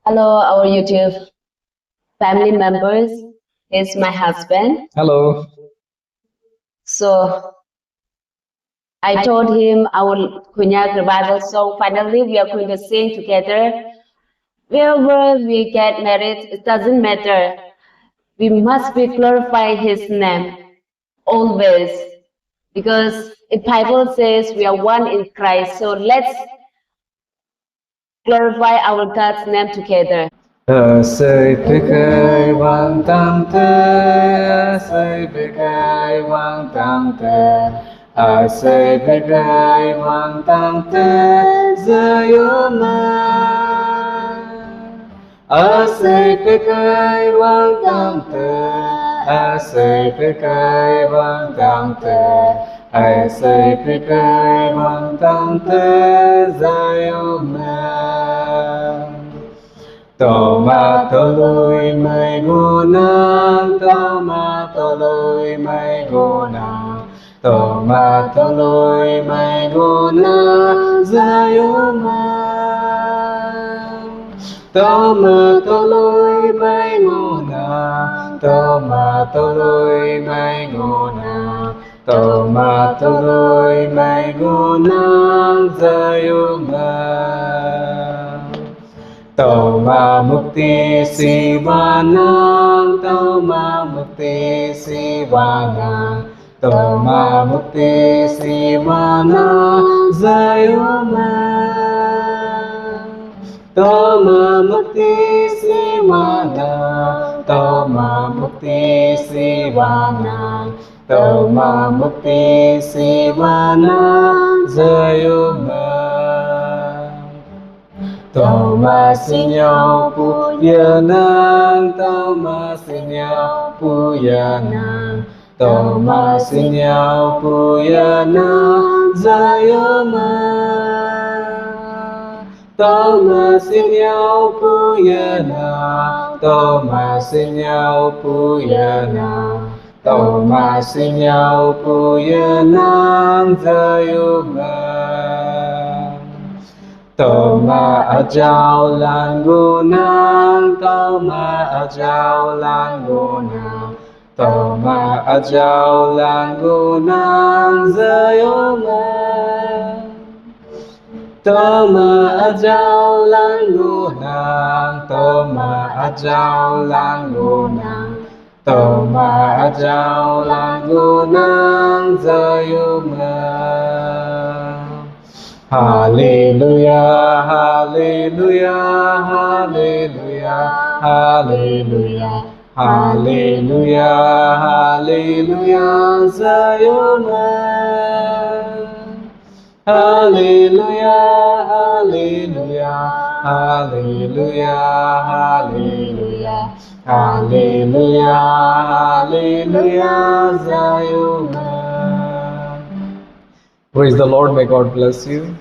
Hello, our YouTube family members. He's my husband. Hello. So I told him our Konyak revival song. Finally, we are going to sing together. Wherever we get married, it doesn't matter. We must be glorify His name always, because the Bible says we are one in Christ. So let's glorify our God's name together. Ũshei PEIKEI WANGDANGTE, Ũshei PEIKEI WANGDANGTE, Ũshei PEIKEI WANGDANGTE, Tüome. Ũshei PEIKEI WANGDANGTE, Ũshei PEIKEI WANGDANGTE, Ũshei PEIKEI WANGDANGTE, Tüome. Toloimei ngonhang, toloimei ngonhang, toloimei ngonhang, Jesu-e. Toloimei ngonhang, toloimei ngonhang, toloimei ngonhang, Jesu-e. Toma müktishiwa nang, toma müktishiwa nang, toma müktishiwa nang, Jesu-e. Toma müktishiwa nang, toma müktishiwa nang, toma müktishiwa nang, Jesu-e. Toma nyaopu yünang, toma nyaopu yünang, toma nyaopu yünang, Jesu-e. Toma nyaopu yünang, toma nyaopu yünang, toma nyaopu yünang, Jesu-e. Toma üjao ngonhang, toma üjao ngonhang, toma üjao ngonhang, Jesu-e. Toma üjao ngonhang, toma üjao ngonhang, toma üjao ngonhang, Jesu-e. Halleluya, Halleluya, Halleluya, Halleluya, Halleluya, Halleluya, Jesu-e. Halleluya, Halleluya, Halleluya, Halleluya, Halleluya, Halleluya, Jesu-e. Praise the Lord, may God bless you.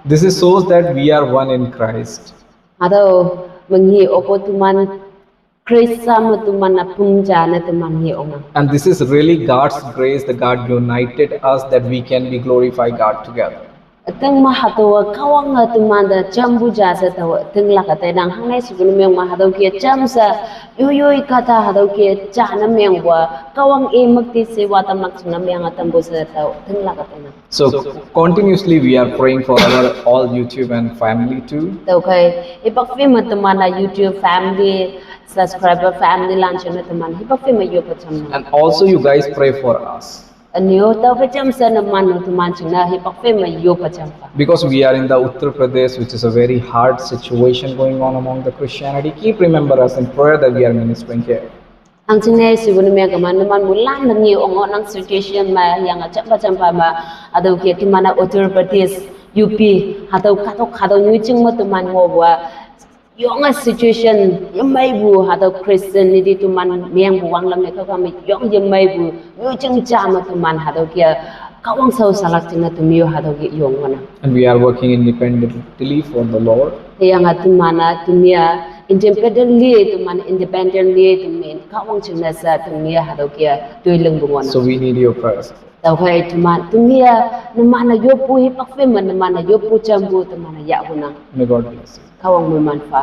This is shows that we are one in Christ. And this is really God's grace that God united us, that we can be glorify God together. Teng mahatawa kawang tumanda jambu jasa tawa teng lakate dang hangai sugul meng mahataw kia jamsa yoyoy kata hataw kia jana mengwa kawang müktishiwa tamak suna meng atambo sa taw teng lakate na. So continuously we are praying for our all YouTube and family too. Taw kay ipakfim tumanda YouTube family, subscriber family lunch na tuman ipakfim yo pacham. And also you guys pray for us. Because we are in the Uttar Pradesh, which is a very hard situation going on among the Christianity. Keep remember us in prayer that we are ministering here. Ang sinay siguro may kaman naman mula na niyo ang ng situation ma yang acap-acap ma adaw kaya kimana Uttar Pradesh UP hataw katok niyo ching mo tuman mo ba yung situation yung may bu hataw Christian hindi tuman miyang buwang lam ikaw kami yung may bu yung ching chama tuman hataw kaya kawang saw salak ching na tumiyo hataw kaya yung mana. And we are working independently for the Lord. Kaya nga tumana tumiya independently kawang ching na sa tumiya hataw kaya tuilang bungon. So we need your prayers. tàu hay tumia namana yopu hipakfe man namana yopu chambu tamana ya huna May God bless you. kawang manfa